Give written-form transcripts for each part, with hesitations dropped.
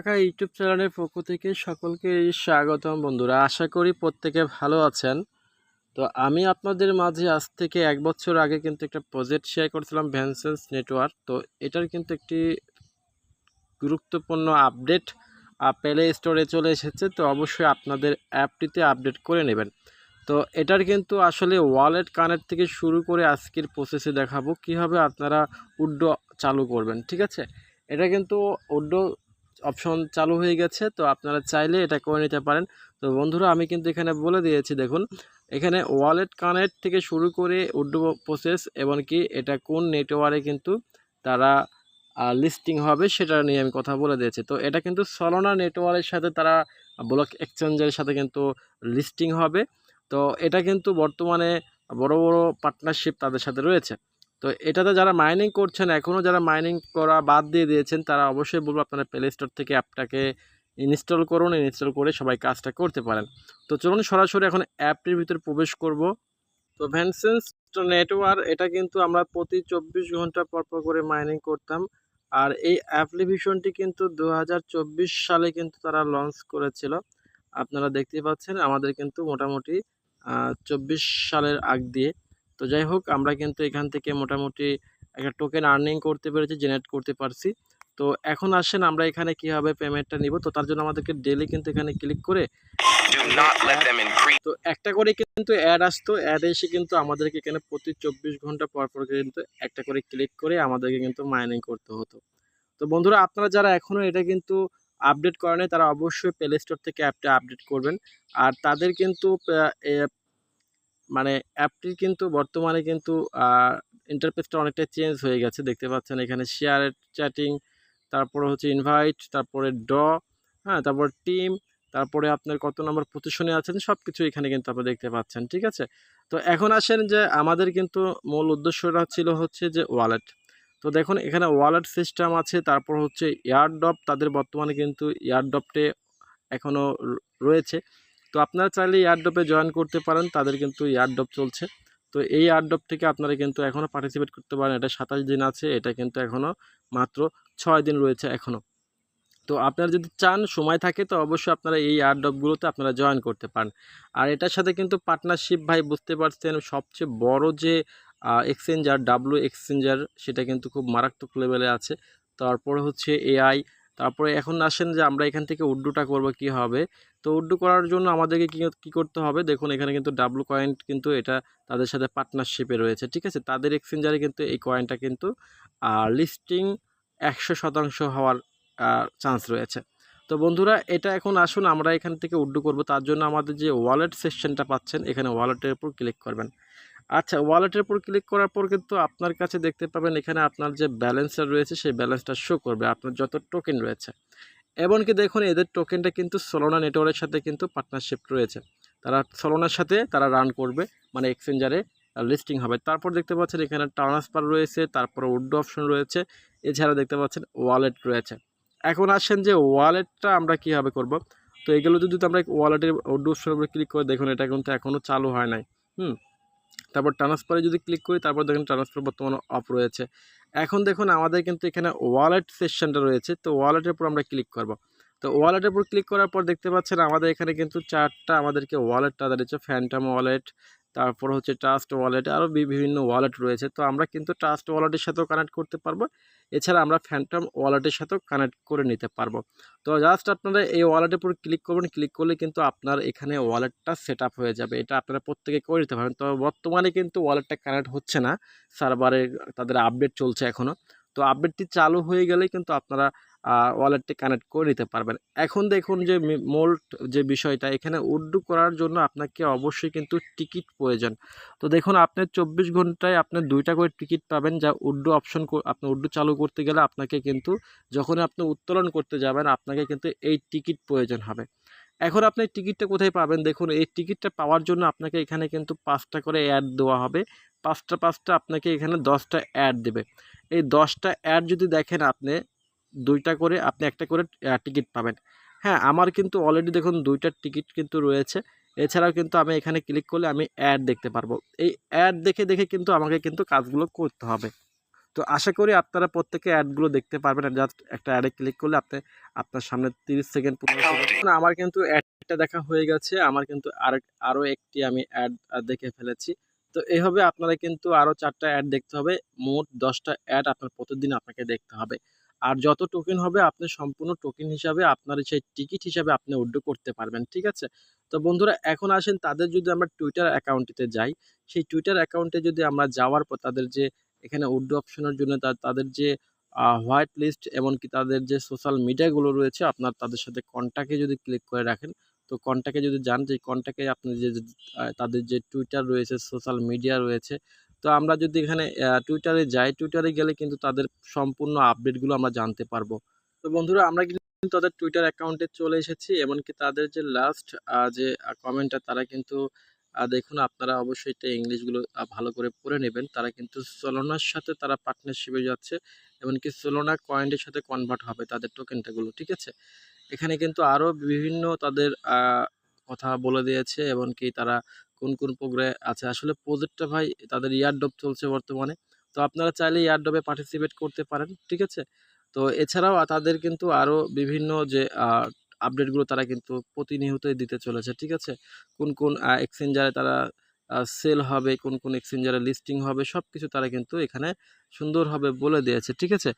Dhaka YouTube চ্যানেলের পক্ষ থেকে সকলকে স্বাগতম বন্ধুরা। আশা করি প্রত্যেকে ভালো আছেন। তো আমি আপনাদের মাঝে আজ থেকে ১ বছর আগে কিন্তু একটা প্রজেক্ট শেয়ার করছিলাম ভ্যানসেন্স নেটওয়ার্ক। তো এটার কিন্তু একটি গুরুত্বপূর্ণ আপডেট প্লে স্টোরে চলে এসেছে। তো অবশ্যই আপনাদের অ্যাপটিতে আপডেট করে নেবেন। তো এটার কিন্তু আসলে ওয়ালেট কানেক্ট থেকে শুরু করে আজকের প্রসেসে দেখাবো কীভাবে আপনারা উড্ডো চালু করবেন, ঠিক আছে। এটা কিন্তু উড্ডো অপশন চালু হয়ে গেছে, তো আপনারা চাইলে এটা করে নিতে পারেন। তো বন্ধুরা, আমি কিন্তু এখানে বলে দিয়েছি, দেখুন এখানে ওয়ালেট কানেক্ট থেকে শুরু করে উড্ডো প্রসেস এবং কি এটা কোন নেটওয়ার্কে কিন্তু তারা লিস্টিং হবে সেটা নিয়ে আমি কথা বলে দিয়েছি। তো এটা কিন্তু সলোনা নেটওয়ার্কের সাথে তারা ব্লক এক্সচেঞ্জের সাথে কিন্তু লিস্টিং হবে। তো এটা কিন্তু বর্তমানে বড় বড় পার্টনারশিপ তাদের সাথে রয়েছে। তো এটাতে যারা মাইনিং করছেন, এখনও যারা মাইনিং করা বাদ দিয়ে দিয়েছেন, তারা অবশ্যই বলবো আপনারা প্লে স্টোর থেকে অ্যাপটাকে ইনস্টল করুন। ইনস্টল করে সবাই কাজটা করতে পারেন। তো চলুন সরাসরি এখন অ্যাপটির ভিতরে প্রবেশ করব। তো ভ্যানসেন্স নেটওয়ার্ক এটা কিন্তু আমরা প্রতি 24 ঘন্টা পর করে মাইনিং করতাম। আর এই অ্যাপ্লিকেশনটি কিন্তু 2024 সালে কিন্তু তারা লঞ্চ করেছিল। আপনারা দেখতেই পাচ্ছেন আমাদের কিন্তু মোটামুটি 24 সালের আগ দিয়ে। তো যাই হোক, আমরা কিন্তু এখান থেকে মোটামুটি একটা টোকেন আর্নিং করতে পেরেছি, জেনারেট করতে পারছি। তো এখন আসেন আমরা এখানে কীভাবে পেমেন্টটা নিব। তো তার জন্য আমাদেরকে ডেইলি কিন্তু এখানে ক্লিক করে তো একটা করে কিন্তু অ্যাড আসতো। অ্যাড এসে কিন্তু আমাদেরকে এখানে প্রতি 24 ঘন্টা পর কিন্তু একটা করে ক্লিক করে আমাদেরকে কিন্তু মাইনিং করতে হতো। তো বন্ধুরা, আপনারা যারা এখনও এটা কিন্তু আপডেট করেন নাই, তারা অবশ্যই প্লে স্টোর থেকে অ্যাপটা আপডেট করবেন। আর তাদের কিন্তু মানে অ্যাপটির কিন্তু বর্তমানে কিন্তু ইন্টারফেসটা অনেকটা চেঞ্জ হয়ে গেছে। দেখতে পাচ্ছেন এখানে শেয়ার, চ্যাটিং, তারপরে হচ্ছে ইনভাইট, তারপরে হ্যাঁ, তারপর টিম, তারপরে আপনার কত নম্বর পজিশনে আছেন সব কিছু এখানে কিন্তু আপনি দেখতে পাচ্ছেন, ঠিক আছে। তো এখন আসেন যে আমাদের কিন্তু মূল উদ্দেশ্যটা ছিল হচ্ছে যে ওয়ালেট। তো দেখুন এখানে ওয়ালেট সিস্টেম আছে, তারপর হচ্ছে এয়ারড্রপ, তাদের বর্তমানে কিন্তু এয়ারড্রপটে এখনও রয়েছে। তো আপনারা চাইলে এয়ারড্রপে জয়েন করতে পারেন, তাদের কিন্তু এয়ারড্রপ চলছে। তো এই এয়ারড্রপ থেকে আপনারা কিন্তু এখনও পার্টিসিপেট করতে পারেন। এটা 27 দিন আছে, এটা কিন্তু এখনও মাত্র 6 দিন রয়েছে এখনও। তো আপনারা যদি চান, সময় থাকে, তো অবশ্যই আপনারা এই এয়ারড্রপগুলোতে আপনারা জয়েন করতে পারেন। আর এটার সাথে কিন্তু পার্টনারশিপ ভাই বুঝতে পারছেন, সবচেয়ে বড় যে এক্সচেঞ্জার ডাব্লু এক্সচেঞ্জার, সেটা কিন্তু খুব মারাত্মক লেভেলে আছে। তারপরে হচ্ছে এআই। তারপরে এখন আসেন যে আমরা এখান থেকে উড্ডুটা করব কি হবে। তো উড্ডু করার জন্য আমাদেরকে কী করতে হবে, দেখুন এখানে কিন্তু ডাব্লু কয়েন কিন্তু এটা তাদের সাথে পার্টনারশিপে রয়েছে, ঠিক আছে। তাদের এক্সচেঞ্জারে কিন্তু এই কয়েনটা কিন্তু লিস্টিং 100% হওয়ার চান্স রয়েছে। তো বন্ধুরা, এটা এখন আসুন আমরা এখান থেকে উড্ডু করব। তার জন্য আমাদের যে ওয়ালেট সেকশনটা পাচ্ছেন, এখানে ওয়ালেটের উপর ক্লিক করবেন। আচ্ছা, ওয়ালেটের উপর ক্লিক করার পর কিন্তু আপনার কাছে দেখতে পাবেন এখানে আপনার যে ব্যালেন্সটা রয়েছে সেই ব্যালেন্সটা শো করবে, আপনার যত টোকেন রয়েছে। এমনকি দেখুন এদের টোকেনটা কিন্তু সোলোনা নেটওয়ার্কের সাথে কিন্তু পার্টনারশিপ রয়েছে। তারা সোলোনার সাথে তারা রান করবে, মানে এক্সচেঞ্জারে লিস্টিং হবে। তারপর দেখতে পাচ্ছেন এখানে ট্রান্সফার রয়েছে, তারপরে উড্ডো অপশন রয়েছে, এছাড়া দেখতে পাচ্ছেন ওয়ালেট রয়েছে। এখন আসেন যে ওয়ালেটটা আমরা কীভাবে করব। তো এগুলো যদি আমরা ওয়ালেটের উড্ডো অপশনের উপরে ক্লিক করে দেখুন, এটা কিন্তু এখনও চালু হয় নাই। তারপর ট্রান্সফারে যদি ক্লিক করি, তারপর দেখেন ট্রান্সফার বর্তমানে অফ রয়েছে। এখন দেখুন আমাদের কিন্তু এখানে ওয়ালেট সেকশনটা রয়েছে, তো ওয়ালেটের উপর আমরা ক্লিক করব। তো ওয়ালেটের উপর ক্লিক করার পর দেখতে পাচ্ছেন আমাদের এখানে কিন্তু 4টা আমাদেরকে ওয়ালেটটা দিচ্ছে, ফ্যান্টম ওয়ালেট, তারপর হচ্ছে ট্রাস্ট ওয়ালেট, আরও বিভিন্ন ওয়ালেট রয়েছে। তো আমরা কিন্তু ট্রাস্ট ওয়ালেটের সাথেও কানেক্ট করতে পারবো, এছাড়া আমরা ফ্যান্টম ওয়ালেটের সাথেও কানেক্ট করে নিতে পারবো। তো জাস্ট আপনারা এই ওয়ালেটের উপর ক্লিক করবেন, ক্লিক করলে কিন্তু আপনার এখানে ওয়ালেটটা সেট আপ হয়ে যাবে। এটা আপনারা প্রত্যেকে করে নিতে পারেন। তো বর্তমানে কিন্তু ওয়ালেটটা কানেক্ট হচ্ছে না, সার্ভারে তাদের আপডেট চলছে এখনও। তো আপডেটটি চালু হয়ে গেলেই কিন্তু আপনারা ওয়ালেটটি কানেক্ট করে নিতে পারবেন। এখন দেখুন যে মূল যে বিষয়টা, এখানে উড্ডু করার জন্য আপনাকে অবশ্যই কিন্তু টিকিট প্রয়োজন। তো দেখুন আপনি 24 ঘন্টায় আপনি 2টা করে টিকিট পাবেন, যা উড্ডু অপশন আপনি উড্ডু চালু করতে গেলে আপনাকে কিন্তু যখন আপনি উত্তোলন করতে যাবেন আপনাকে কিন্তু এই টিকিট প্রয়োজন হবে। এখন আপনি টিকিটটা কোথায় পাবেন, দেখুন এই টিকিটটা পাওয়ার জন্য আপনাকে এখানে কিন্তু 5টা করে অ্যাড দেওয়া হবে। 5টা আপনাকে এখানে 10টা অ্যাড দেবে। এই 10টা অ্যাড যদি দেখেন আপনি 2টা করে আপনি একটা করে টিকিট পাবেন। হ্যাঁ, আমার কিন্তু অলরেডি দেখুন 2টা টিকিট কিন্তু রয়েছে। এছাড়াও কিন্তু আমি এখানে ক্লিক করলে আমি অ্যাড দেখতে পারবো। এই অ্যাড দেখে কিন্তু আমাকে কিন্তু কাজগুলো করতে হবে। তো আশা করি আপনারা প্রত্যেকে অ্যাডগুলো দেখতে পারবেন। জাস্ট একটা অ্যাডে ক্লিক করলে আপনার সামনে 30 সেকেন্ড 15 সেকেন্ড আমার কিন্তু অ্যাডটা দেখা হয়ে গেছে। আমার কিন্তু আরও একটি আমি অ্যাড দেখে ফেলেছি। তো এভাবে আপনারা কিন্তু আরও 4 টা অ্যাড দেখতে হবে। মোট 10 টা অ্যাড আপনার প্রতিদিন আপনাকে দেখতে হবে। আর যত টোকেন হবে আপনি সম্পূর্ণ টোকেন হিসাবে আপনার সেই টিকিট হিসাবে আপনি উইথড্র করতে পারবেন। ঠিক আছে? তো বন্ধুরা এখন আসেন তাদের যদি আমরা টুইটার অ্যাকাউন্টটিতে যাই, সেই টুইটার অ্যাকাউন্টে যদি আমরা যাওয়ার পর তাদের যে এখানে উইথড্র অপশনের জন্য তাদের যে হোয়াইট লিস্ট এমনকি তাদের যে সোশ্যাল মিডিয়াগুলো রয়েছে আপনার তাদের সাথে কন্ট্যাক্টে যদি ক্লিক করে রাখেন, তো কন্ট্যাক্টে যদি যান যে কন্ট্যাক্টে আপনি তাদের যে টুইটার রয়েছে, সোশ্যাল মিডিয়া রয়েছে। তো আমরা যদি এখানে টুইটারে যাই, টুইটারে গেলে কিন্তু তাদের সম্পূর্ণ আপডেটগুলো আমরা জানতে পারবো। তো বন্ধুরা আমরা কিন্তু তাদের টুইটার অ্যাকাউন্টে চলে এসেছি এমনকি তাদের যে লাস্ট যে কমেন্টটা তারা কিন্তু দেখুন আপনারা অবশ্যই এটা ইংলিশগুলো ভালো করে পড়ে নেবেন। তারা কিন্তু সোলোনার সাথে তারা পার্টনারশিপে যাচ্ছে। এমনকি সোলোনা কয়েনের সাথে কনভার্ট হবে তাদের টোকেনটাগুলো। ঠিক আছে? এখানে কিন্তু আরও বিভিন্ন তাদের কথা বলে দিয়েছে এমনকি তারা কোন আছে। আসলে প্রজেক্টটা ভাই তাদের এয়ারড্রপ চলছে বর্তমানে। তো আপনারা চাইলে এয়ারড্রপে পার্টিসিপেট করতে পারেন। ঠিক আছে? তো এছাড়াও তাদের কিন্তু আরও বিভিন্ন যে আপডেটগুলো তারা কিন্তু প্রতিনিয়তই দিতে চলেছে। ঠিক আছে? কোন এক্সচেঞ্জারে তারা সেল হবে, কোন এক্সচেঞ্জারে লিস্টিং হবে সবকিছু তারা কিন্তু এখানে সুন্দরভাবে বলে দিয়েছে। ঠিক আছে?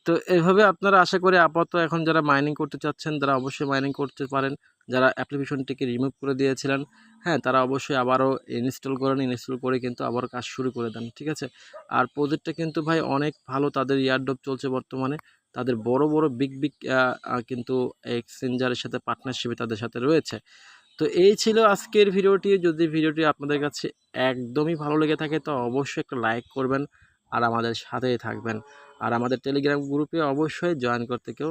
তো এভাবে আপনারা আশা করি আপাতত এখন যারা মাইনিং করতে চাচ্ছেন তারা অবশ্যই মাইনিং করতে পারেন। যারা অ্যাপ্লিকেশনটিকে রিমুভ করে দিয়েছিলেন, হ্যাঁ, তারা অবশ্যই আবারও ইনস্টল করেন। ইনস্টল করে কিন্তু আবারও কাজ শুরু করে দেন। ঠিক আছে? আর প্রজেক্টটা কিন্তু ভাই অনেক ভালো তাদের এয়ারড্রপ চলছে বর্তমানে। তাদের বড় বিগ কিন্তু এক্সচেঞ্জারের সাথে পার্টনারশিপে তাদের সাথে রয়েছে। তো এই ছিল আজকের ভিডিওটি। যদি ভিডিওটি আপনাদের কাছে একদমই ভালো লেগে থাকে তো অবশ্যই একটা লাইক করবেন আর আমাদের সাথেই থাকবেন। আর আমাদের টেলিগ্রাম গ্রুপে অবশ্যই জয়েন করতে কেউ